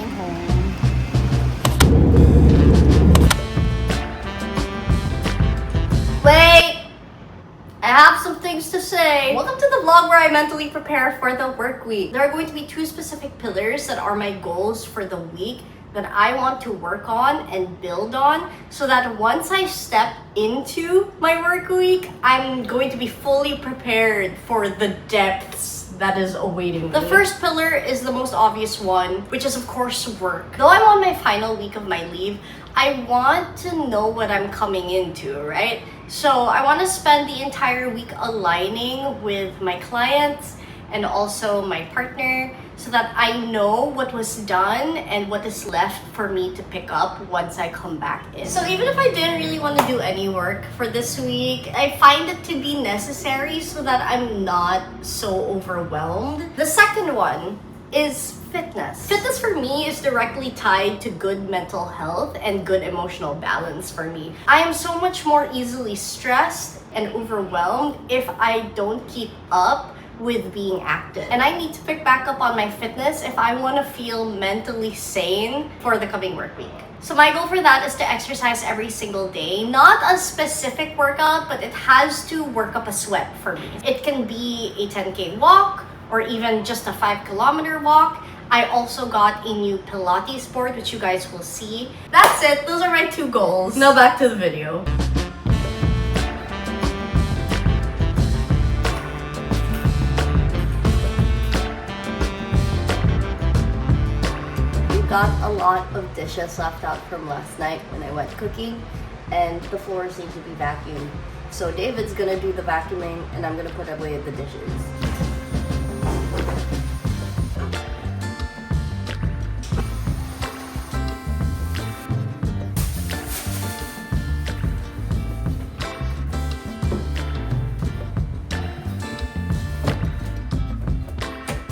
going home. Wait! I have some things to say. Welcome to the vlog where I mentally prepare for the work week. There are going to be 2 specific pillars that are my goals for the week that I want to work on and build on, so that once I step into my work week, I'm going to be fully prepared for the depths that is awaiting me. The first pillar is the most obvious one, which is of course work. Though I'm on my final week of my leave, I want to know what I'm coming into, right? So I want to spend the entire week aligning with my clients and also my partner, so that I know what was done and what is left for me to pick up once I come back in. So even if I didn't really want to do any work for this week, I find it to be necessary so that I'm not so overwhelmed. The second one is fitness. Fitness for me is directly tied to good mental health and good emotional balance for me. I am so much more easily stressed and overwhelmed if I don't keep up with being active. And I need to pick back up on my fitness if I want to feel mentally sane for the coming work week. So my goal for that is to exercise every single day. Not a specific workout, but it has to work up a sweat for me. It can be a 10K walk or even just a 5-kilometer walk. I also got a new Pilates board, which you guys will see. That's it. Those are my 2 goals. Now back to the video. Got a lot of dishes left out from last night when I went cooking, and the floors need to be vacuumed. So David's gonna do the vacuuming and I'm gonna put away the dishes.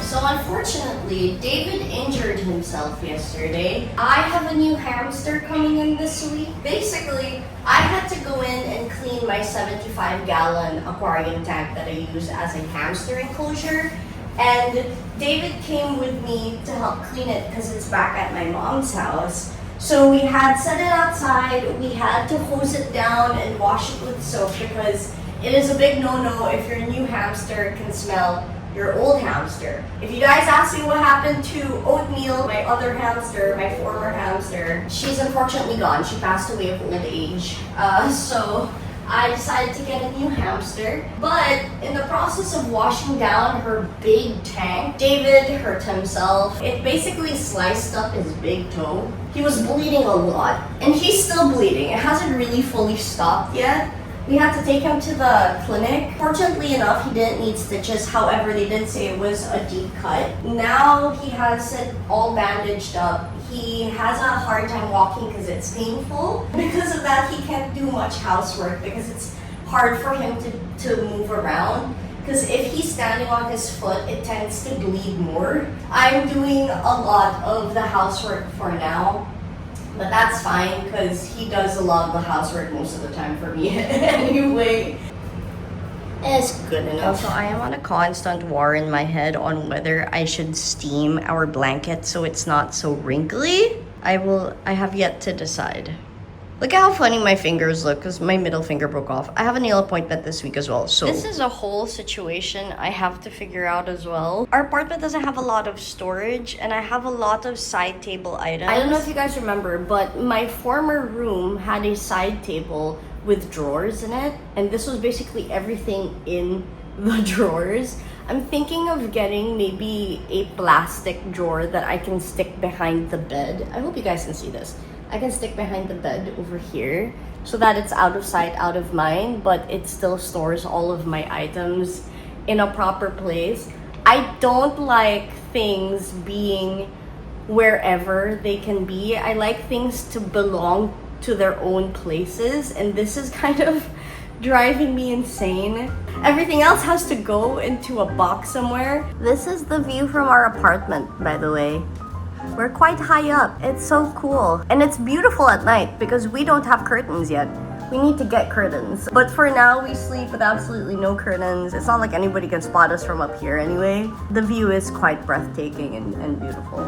So unfortunately, David injured himself yesterday. I have a new hamster coming in this week. Basically, I had to go in and clean my 75-gallon aquarium tank that I use as a hamster enclosure. And David came with me to help clean it because it's back at my mom's house. So we had set it outside, we had to hose it down and wash it with soap because it is a big no-no if your new hamster can smell your old hamster. If you guys ask me what happened to Oatmeal, my other hamster, my former hamster, she's unfortunately gone. She passed away of old age. So I decided to get a new hamster. But in the process of washing down her big tank, David hurt himself. It basically sliced up his big toe. He was bleeding a lot, and he's still bleeding. It hasn't really fully stopped yet. We had to take him to the clinic. Fortunately enough, he didn't need stitches. However, they did say it was a deep cut. Now he has it all bandaged up. He has a hard time walking because it's painful. Because of that, he can't do much housework because it's hard for him to move around. Because if he's standing on his foot, it tends to bleed more. I'm doing a lot of the housework for now. But that's fine because he does a lot of the housework most of the time for me anyway. It's good enough. So I am on a constant war in my head on whether I should steam our blanket so it's not so wrinkly. I have yet to decide. Look at how funny my fingers look because my middle finger broke off. I have a nail appointment this week as well. So this is a whole situation I have to figure out as well. Our apartment doesn't have a lot of storage and I have a lot of side table items. I don't know if you guys remember, but my former room had a side table with drawers in it. And this was basically everything in the drawers. I'm thinking of getting maybe a plastic drawer that I can stick behind the bed. I hope you guys can see this. I can stick behind the bed over here so that it's out of sight, out of mind, but it still stores all of my items in a proper place. I don't like things being wherever they can be. I like things to belong to their own places, and this is kind of driving me insane. Everything else has to go into a box somewhere. This is the view from our apartment, by the way. We're quite high up. It's so cool. And it's beautiful at night because we don't have curtains yet. We need to get curtains. But for now, we sleep with absolutely no curtains. It's not like anybody can spot us from up here anyway. The view is quite breathtaking and beautiful.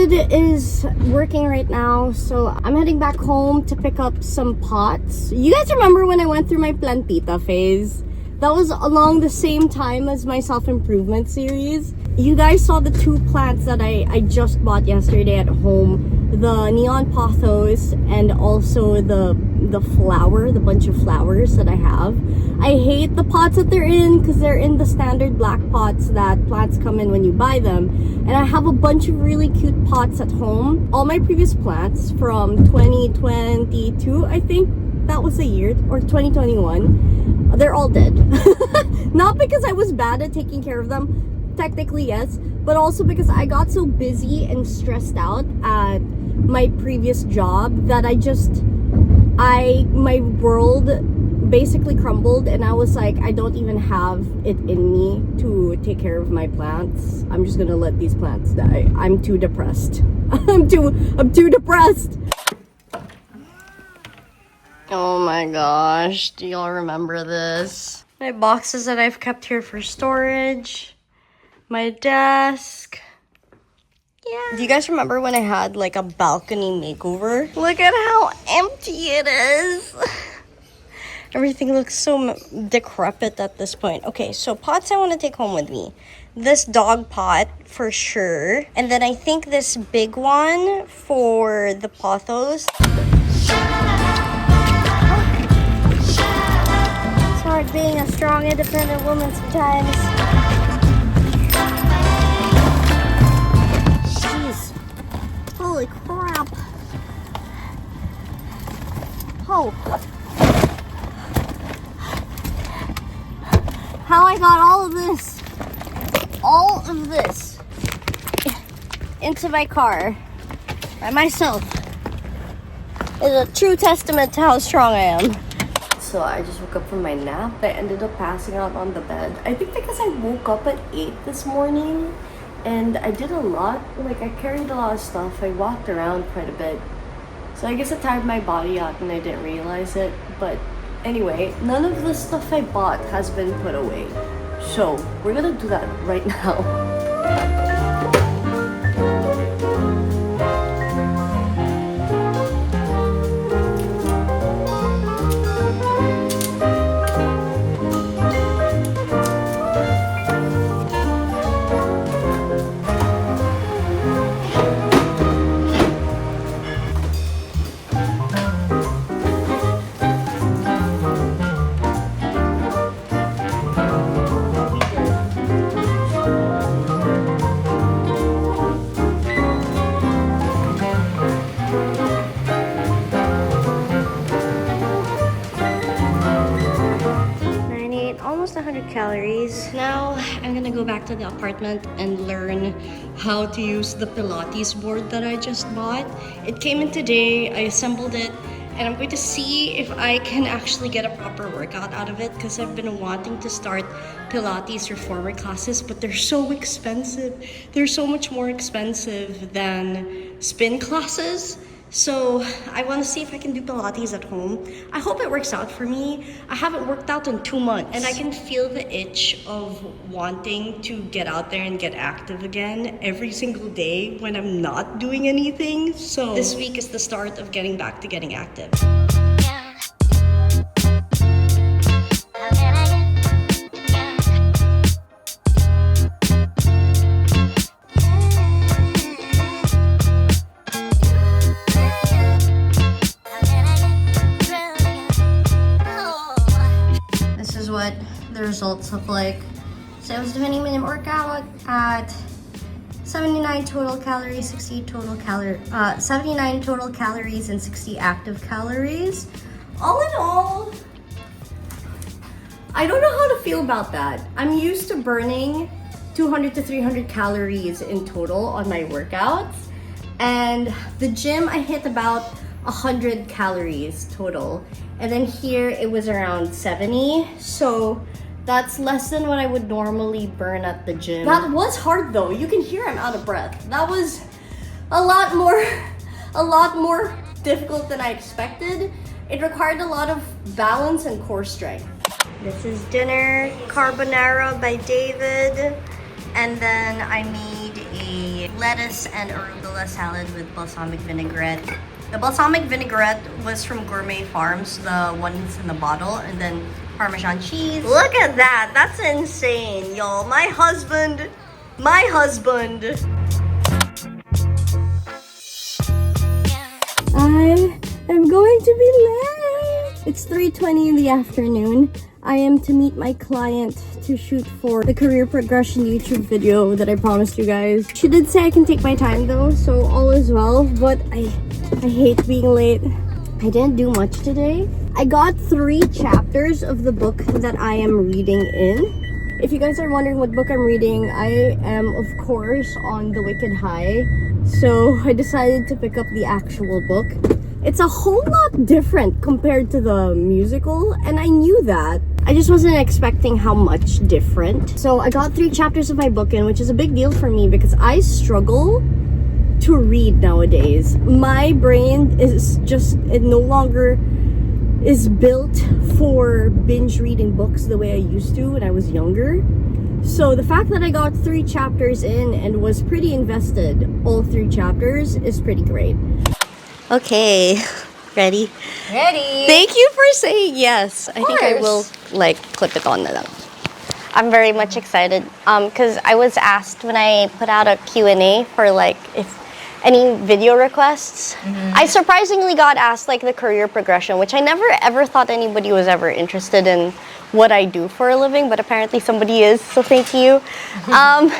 David is working right now, so I'm heading back home to pick up some pots. You guys remember when I went through my plantita phase? That was along the same time as my self-improvement series. You guys saw the 2 plants that I just bought yesterday at home. The neon pothos and also the bunch of flowers that I have. I hate the pots that they're in because they're in the standard black pots that plants come in when you buy them. And I have a bunch of really cute pots at home. All my previous plants from 2022, I think that was the year, or 2021, they're all dead. Not because I was bad at taking care of them, technically yes, but also because I got so busy and stressed out at my previous job that my world basically crumbled, and I was like, I don't even have it in me to take care of my plants. I'm just gonna let these plants die. I'm too depressed. I'm too depressed. Oh my gosh, do y'all remember this? My boxes that I've kept here for storage, my desk. Yeah. Do you guys remember when I had like a balcony makeover? Look at how empty it is. Everything looks so decrepit at this point. Okay, so pots I want to take home with me. This dog pot for sure. And then I think this big one for the pothos. It's hard being a strong, independent woman sometimes. Jeez. Holy crap. Oh. How I got all of this into my car by myself is a true testament to how strong I am. So I just woke up from my nap. I ended up passing out on the bed. I think because I woke up at 8 this morning and I did a lot. Like, I carried a lot of stuff. I walked around quite a bit. So I guess I tired my body out and I didn't realize it. But anyway, none of the stuff I bought has been put away. So we're gonna do that right now. 100 calories. Now I'm gonna go back to the apartment and learn how to use the Pilates board that I just bought. It came in today, I assembled it, and I'm going to see if I can actually get a proper workout out of it because I've been wanting to start Pilates reformer classes, but they're so expensive. They're so much more expensive than spin classes. So I want to see if I can do Pilates at home. I hope it works out for me. I haven't worked out in 2 months and I can feel the itch of wanting to get out there and get active again every single day when I'm not doing anything. So this week is the start of getting back to getting active. What the results look like. So it was a 20-minute workout at 79 total calories, 79 total calories and 60 active calories. All in all, I don't know how to feel about that. I'm used to burning 200 to 300 calories in total on my workouts, and the gym I hit about 100 calories total. And then here it was around 70. So that's less than what I would normally burn at the gym. That was hard though. You can hear I'm out of breath. That was a lot more difficult than I expected. It required a lot of balance and core strength. This is dinner, carbonara by David. And then I made a lettuce and arugula salad with balsamic vinaigrette. The balsamic vinaigrette was from Gourmet Farms, the ones in the bottle, and then Parmesan cheese. Look at that! That's insane, y'all. My husband. I am going to be late. It's 3:20 in the afternoon. I am to meet my client to shoot for the career progression YouTube video that I promised you guys. She did say I can take my time though, so all is well, but I hate being late. I didn't do much today. I got 3 chapters of the book that I am reading in. If you guys are wondering what book I'm reading, I am of course on The Wicked High. So I decided to pick up the actual book. It's a whole lot different compared to the musical, and I knew that. I just wasn't expecting how much different. So I got 3 chapters of my book in, which is a big deal for me because I struggle to read nowadays. My brain is just, it no longer is built for binge reading books the way I used to when I was younger. So the fact that I got 3 chapters in and was pretty invested all 3 chapters is pretty great. Okay, ready? Ready. Thank you for saying yes. I think I will like clip it on na lang. I'm very much excited because I was asked when I put out a Q&A for like if any video requests. I surprisingly got asked like the career progression, which I never ever thought anybody was ever interested in what I do for a living, but apparently somebody is, so thank you.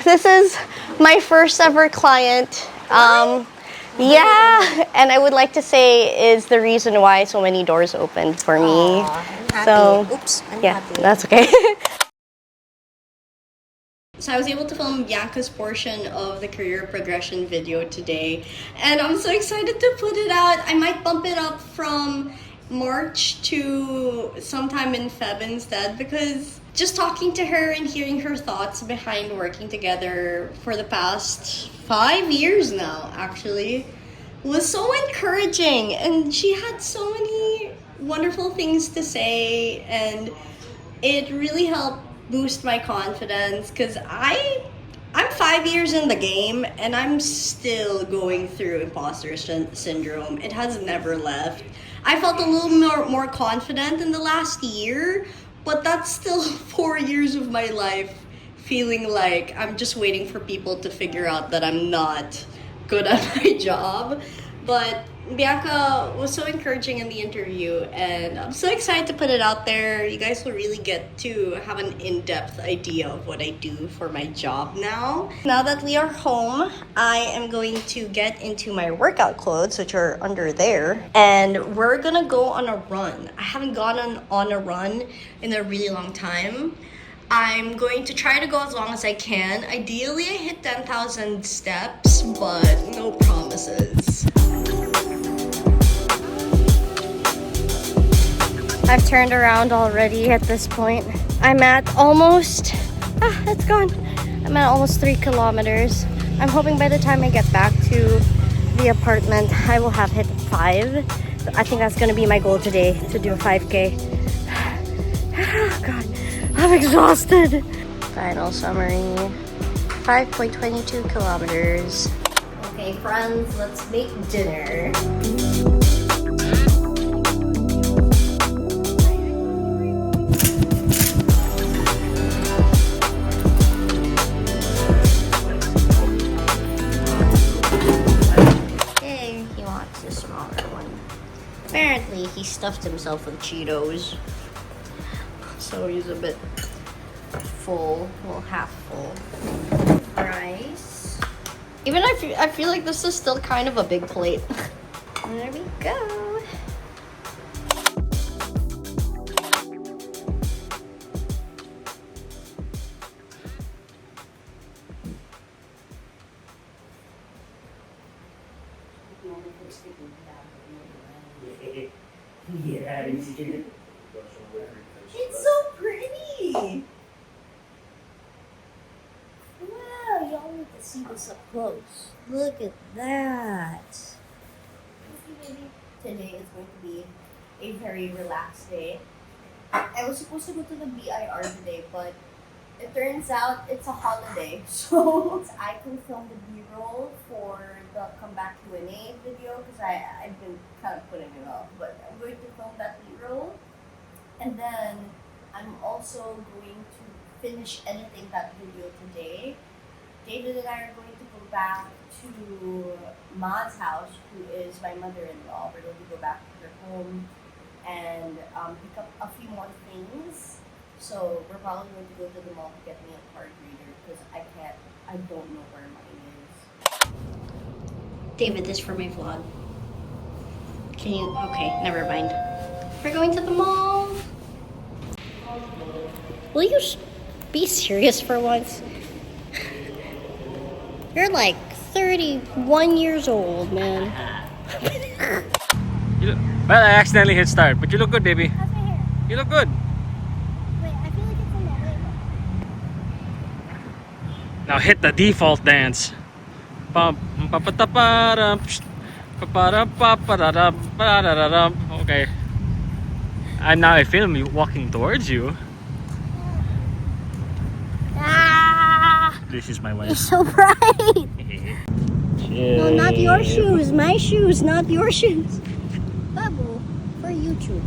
This is my first ever client. Yeah, and I would like to say is the reason why so many doors opened for me. I'm So, oops, I'm yeah, happy. that's okay. So I was able to film Bianca's portion of the career progression video today, and I'm so excited to put it out. I might bump it up from March to sometime in Feb instead, because just talking to her and hearing her thoughts behind working together for the past 5 years now, actually, was so encouraging, and she had so many wonderful things to say, and it really helped boost my confidence because I'm 5 years in the game and I'm still going through imposter syndrome. It has never left. I felt a little more confident in the last year, but that's still 4 years of my life feeling like I'm just waiting for people to figure out that I'm not good at my job. But Bianca was so encouraging in the interview, and I'm so excited to put it out there. You guys will really get to have an in-depth idea of what I do for my job now. Now that we are home, I am going to get into my workout clothes, which are under there, and we're gonna go on a run. I haven't gone on a run in a really long time. I'm going to try to go as long as I can. Ideally, I hit 10,000 steps, but no promises. I've turned around already at this point. I'm at almost, it's gone. I'm at almost 3 kilometers. I'm hoping by the time I get back to the apartment, I will have hit 5. So I think that's gonna be my goal today, to do a 5K. Oh God, I'm exhausted. Final summary, 5.22 kilometers. Okay, friends, let's make dinner. Apparently, he stuffed himself with Cheetos, so he's a bit full, well, half full. Rice. Even I feel like this is still kind of a big plate. There we go. Yeah, It's so pretty! Wow, y'all need to see this up close. Look at that! Maybe today is going to be a very relaxed day. I was supposed to go to the BIR today, but It turns out it's a holiday, so I can film the B-roll for the comeback Q&A video because I've been kind of putting it off. But I'm going to film that B-roll, and then I'm also going to finish editing that video today. David and I are going to go back to Ma's house, who is my mother-in-law. We're going to go back to her home and pick up a few more things. So we're probably going to go to the mall to get me a card reader because I don't know where mine is. David, this is for my vlog. Can you, okay, never mind. We're going to the mall. Will you be serious for once? You're like 31 years old, man. Well, I accidentally hit start, but you look good, baby. How's my hair? You look good. Wait, I feel like it's in that way. Now hit the default dance. Okay. And now I film you walking towards you. Ah! This is my You're wife. so bright! No, not your shoes. My shoes, not your shoes. Babu, for YouTube.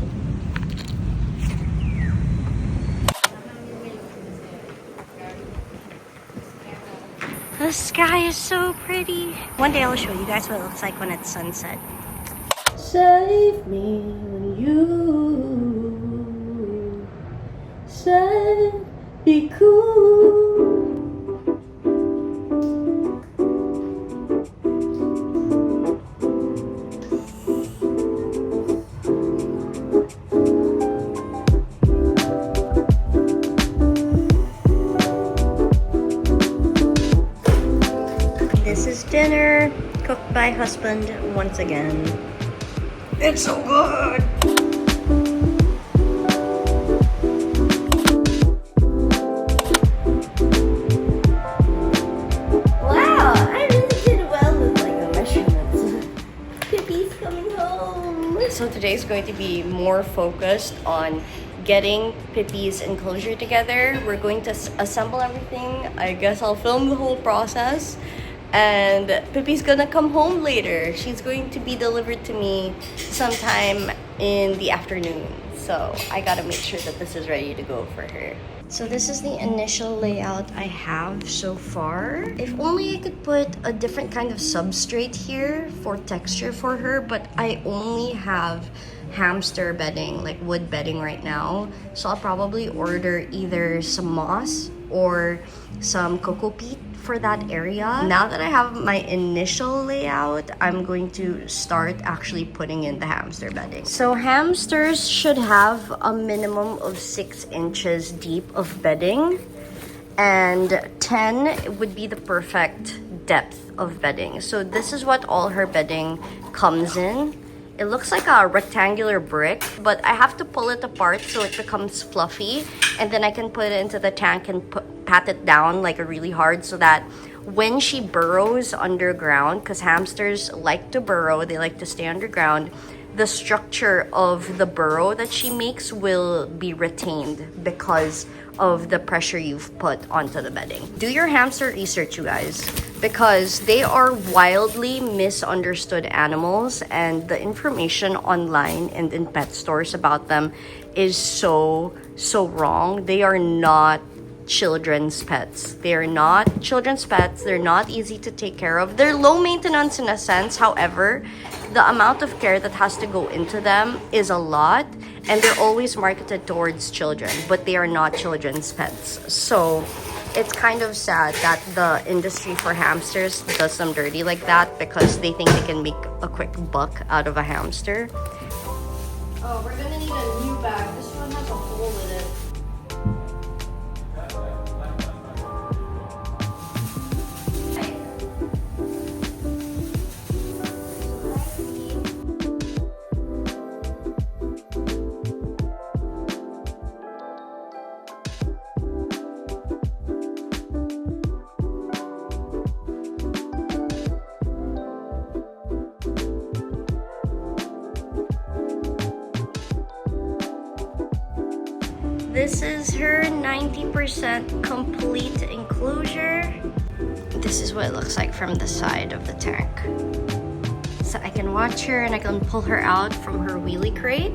The sky is so pretty. One day I'll show you guys what it looks like when it's sunset. Save me when you say be cool. This is dinner, cooked by husband once again. It's so good! Wow, I really did well with like the measurements. Pippi's coming home! So today's going to be more focused on getting Pippi's enclosure together. We're going to assemble everything. I guess I'll film the whole process. And Pippi's gonna come home later. She's going to be delivered to me sometime in the afternoon. So I gotta make sure that this is ready to go for her. So this is the initial layout I have so far. If only I could put a different kind of substrate here for texture for her, but I only have hamster bedding, like wood bedding right now. So I'll probably order either some moss or some cocoa peat for that area. Now that I have my initial layout, I'm going to start actually putting in the hamster bedding. So hamsters should have a minimum of 6 inches deep of bedding, and 10 would be the perfect depth of bedding. So this is what all her bedding comes in. It looks like a rectangular brick, but I have to pull it apart so it becomes fluffy, and then I can put it into the tank and pat it down like really hard so that when she burrows underground, because hamsters like to burrow, they like to stay underground, the structure of the burrow that she makes will be retained because of the pressure you've put onto the bedding. Do your hamster research, you guys, because they are wildly misunderstood animals, and the information online and in pet stores about them is so wrong. They are not children's pets. They're not children's pets. They're not easy to take care of. They're low maintenance in a sense. However, the amount of care that has to go into them is a lot, and they're always marketed towards children, but they are not children's pets. So it's kind of sad that the industry for hamsters does them dirty like that because they think they can make a quick buck out of a hamster. Oh, we're gonna need a new bag. This one has a hole in it. This is her 90% complete enclosure. This is what it looks like from the side of the tank. So I can watch her and I can pull her out from her wheelie crate.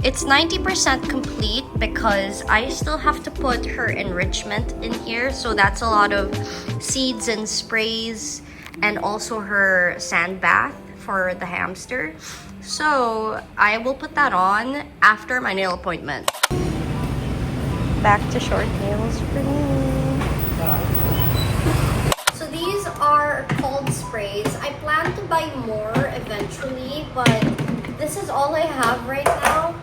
It's 90% complete because I still have to put her enrichment in here. So that's a lot of seeds and sprays and also her sand bath for the hamster. So I will put that on after my nail appointment. Back to short nails for me. So these are cold sprays. I plan to buy more eventually, but this is all I have right now.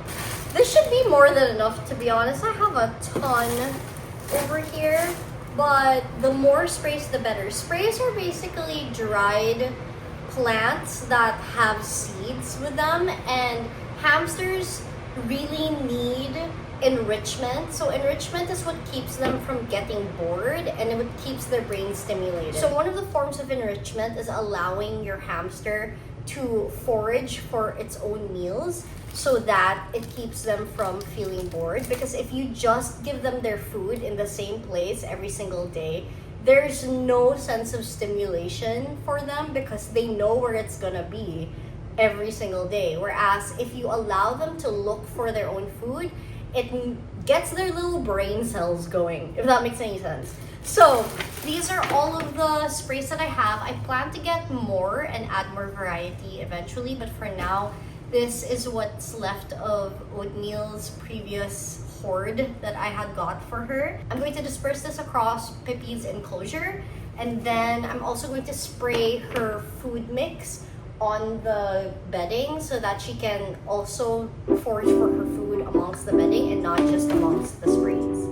This should be more than enough, to be honest. I have a ton over here, but the more sprays, the better. Sprays are basically dried plants that have seeds with them, and hamsters really need enrichment. So enrichment is what keeps them from getting bored and it keeps their brain stimulated. So one of the forms of enrichment is allowing your hamster to forage for its own meals so that it keeps them from feeling bored. Because if you just give them their food in the same place every single day, there's no sense of stimulation for them because they know where it's gonna be every single day. Whereas if you allow them to look for their own food, it gets their little brain cells going, if that makes any sense. So these are all of the sprays that I have. I plan to get more and add more variety eventually, but for now, this is what's left of Oatmeal's previous hoard that I had got for her. I'm going to disperse this across Pippi's enclosure, and then I'm also going to spray her food mix on the bedding so that she can also forage for her food amongst the bedding and not just amongst the sprays.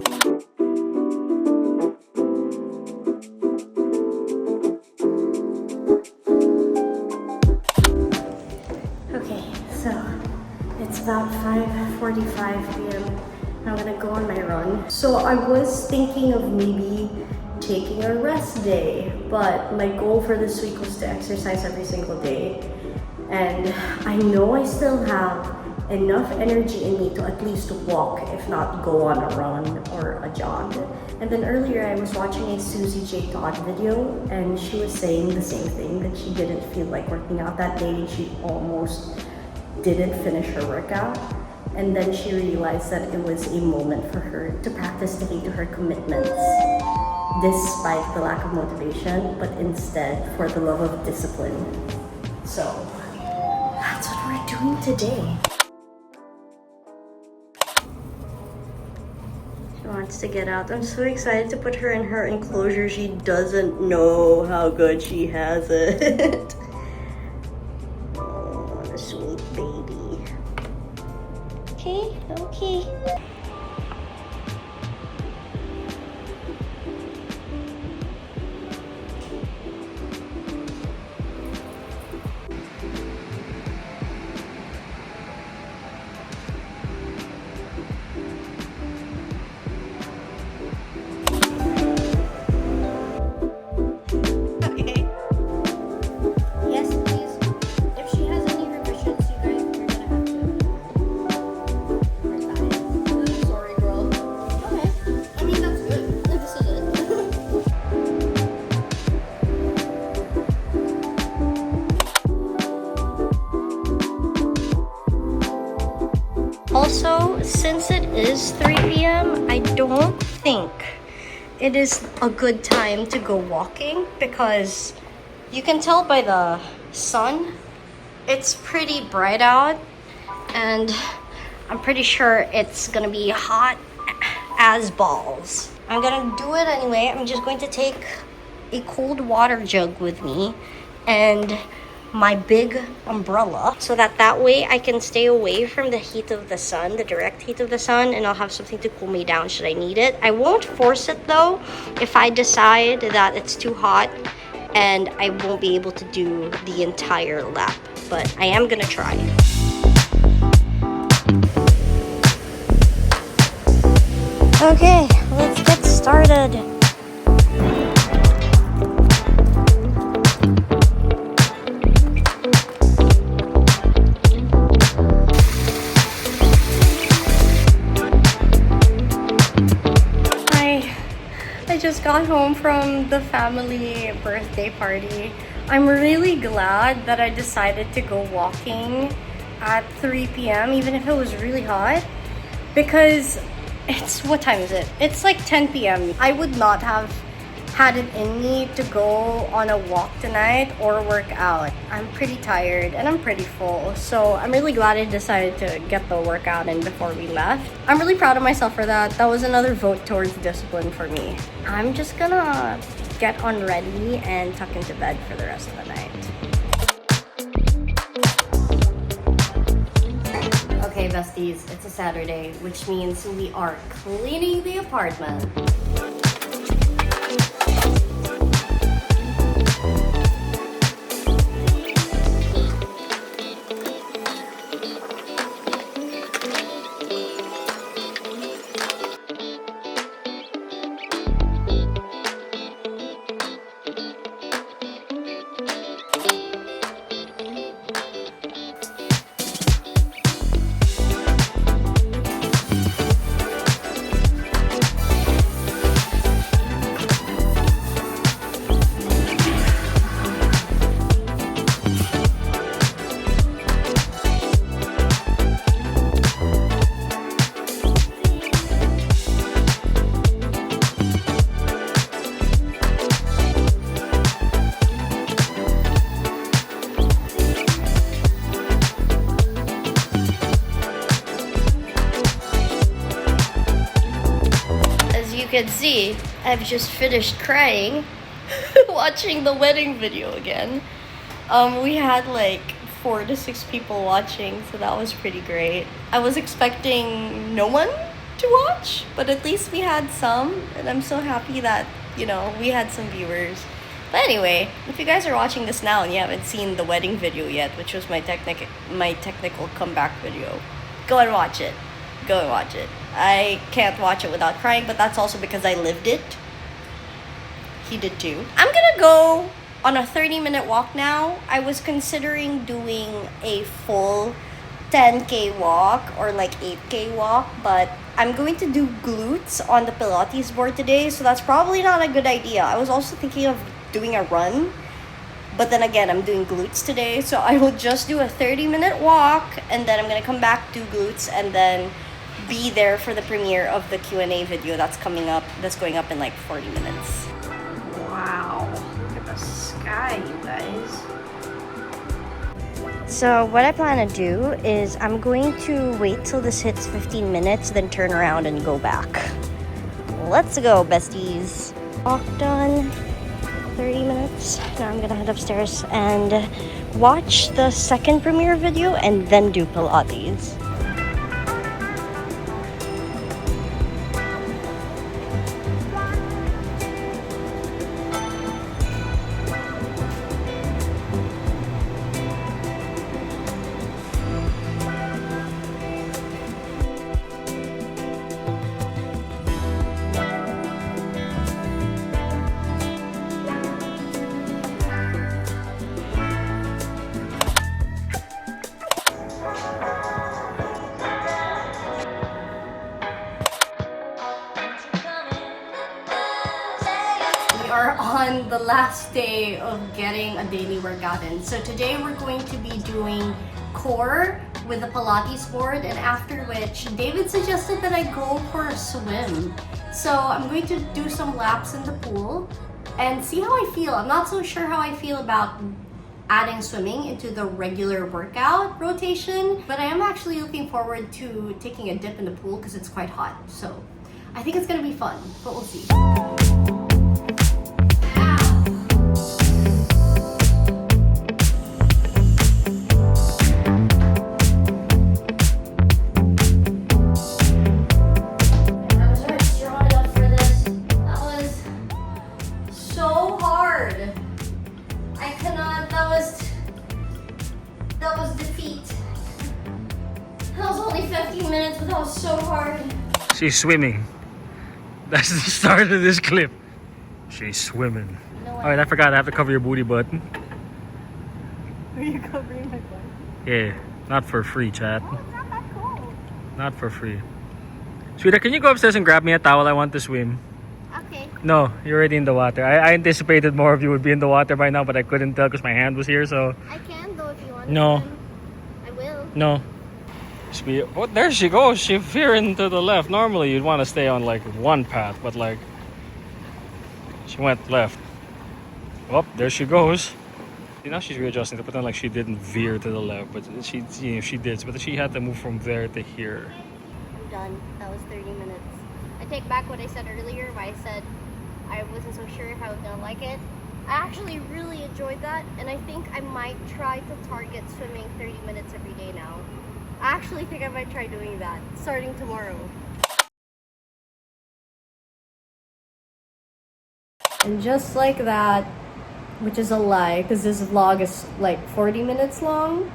Okay, so it's about 5:45 p.m. I'm gonna go on my run. So I was thinking of maybe taking a rest day, but my goal for this week was to exercise every single day. And I know I still have enough energy in me to at least walk, if not go on a run or a jog. And then earlier I was watching a Susie J. Todd video, and she was saying the same thing, that she didn't feel like working out that day. She almost didn't finish her workout. And then she realized that it was a moment for her to practice sticking to her commitments, despite the lack of motivation, but instead for the love of discipline. So that's what we're doing today. She wants to get out. I'm so excited to put her in her enclosure. She doesn't know how good she has it. Oh, what a sweet baby. Okay, okay. Also, since it is 3 p.m., I don't think it is a good time to go walking because you can tell by the sun, it's pretty bright out, and I'm pretty sure it's gonna be hot as balls. I'm gonna do it anyway. I'm just going to take a cold water jug with me and my big umbrella so that way I can stay away from the heat of the sun, the direct heat of the sun, and I'll have something to cool me down should I need it. I won't force it though if I decide that it's too hot and I won't be able to do the entire lap, but I am gonna try. Okay, let's get started. just got home from the family birthday party. I'm really glad that I decided to go walking at 3 p.m. even if it was really hot, because what time is it? It's like 10 p.m. I would not have had it in me to go on a walk tonight or work out. I'm pretty tired and I'm pretty full, so I'm really glad I decided to get the workout in before we left. I'm really proud of myself for that. That was another vote towards discipline for me. I'm just gonna get on ready and tuck into bed for the rest of the night. Okay, besties, it's a Saturday, which means we are cleaning the apartment. You can see I've just finished crying watching the wedding video again. We had like 4 to 6 people watching, so that was pretty great. I was expecting no one to watch, but at least we had some, and I'm so happy that, you know, we had some viewers. But anyway, if you guys are watching this now and you haven't seen the wedding video yet, which was my technical comeback video, go and watch it. Go and watch it. I can't watch it without crying, but that's also because I lived it. He did too. I'm gonna go on a 30-minute walk now. I was considering doing a full 10K walk or like 8K walk, but I'm going to do glutes on the Pilates board today, so that's probably not a good idea. I was also thinking of doing a run, but then again, I'm doing glutes today, so I will just do a 30-minute walk, and then I'm gonna come back, do glutes, and then be there for the premiere of the Q&A video that's coming up, that's going up in like 40 minutes. Wow, look at the sky, you guys. So what I plan to do is I'm going to wait till this hits 15 minutes, then turn around and go back. Let's go, besties. Walk done, 30 minutes. Now I'm gonna head upstairs and watch the second premiere video and then do Pilates. Are on the last day of getting a daily workout in. So today we're going to be doing core with the Pilates board, and after which David suggested that I go for a swim. So I'm going to do some laps in the pool and see how I feel. I'm not so sure how I feel about adding swimming into the regular workout rotation, but I am actually looking forward to taking a dip in the pool because it's quite hot. So I think it's gonna be fun, but we'll see. That was defeat. That was only 15 minutes, but that was so hard. She's swimming. That's the start of this clip. She's swimming. Alright, I forgot I have to cover your booty button. Are you covering my butt? Yeah, not for free, chat. Oh, it's not that cold. Not for free. Sweetheart, can you go upstairs and grab me a towel? I want to swim. Okay. No, you're already in the water. I anticipated more of you would be in the water by now, but I couldn't tell because my hand was here, so... I can though if you want. No. To. I will. No. Oh, there she goes. She's veering to the left. Normally, you'd want to stay on like one path, but like... She went left. Oh, there she goes. See, now she's readjusting to pretend like she didn't veer to the left, but she did. But she had to move from there to here. I'm done. That was 30 minutes. I take back what I said earlier, but I said I wasn't so sure if I was gonna like it. I actually really enjoyed that, and I think I might try to target swimming 30 minutes every day now. I actually think I might try doing that, starting tomorrow. And just like that, which is a lie, because this vlog is like 40 minutes long,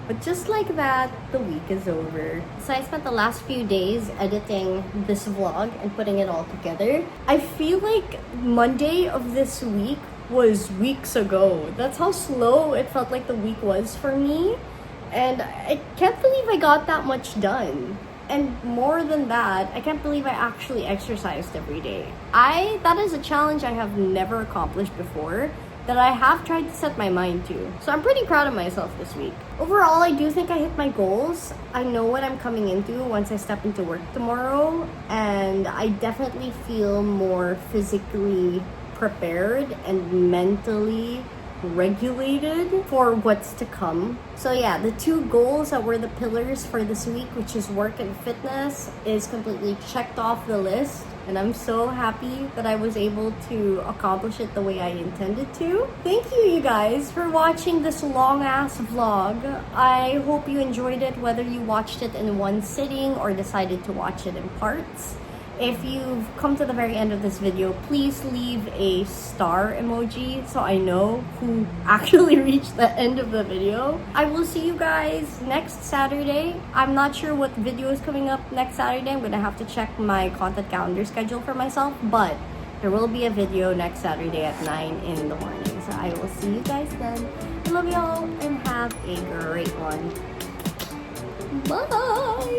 but just like that, the week is over. So I spent the last few days editing this vlog and putting it all together. I feel like Monday of this week was weeks ago. That's how slow it felt like the week was for me. And I can't believe I got that much done. And more than that, I can't believe I actually exercised every day. That is a challenge I have never accomplished before, that I have tried to set my mind to. So I'm pretty proud of myself this week. Overall, I do think I hit my goals. I know what I'm coming into once I step into work tomorrow, and I definitely feel more physically prepared and mentally regulated for what's to come. So yeah, the two goals that were the pillars for this week, which is work and fitness, is completely checked off the list, and I'm so happy that I was able to accomplish it the way I intended to. Thank you guys for watching this long ass vlog. I hope you enjoyed it, whether you watched it in one sitting or decided to watch it in parts. If you've come to the very end of this video, please leave a star emoji so I know who actually reached the end of the video. I will see you guys next Saturday. I'm not sure what video is coming up next Saturday. I'm gonna have to check my content calendar schedule for myself, but there will be a video next Saturday at 9 in the morning. So I will see you guys then. I love y'all and have a great one. Bye!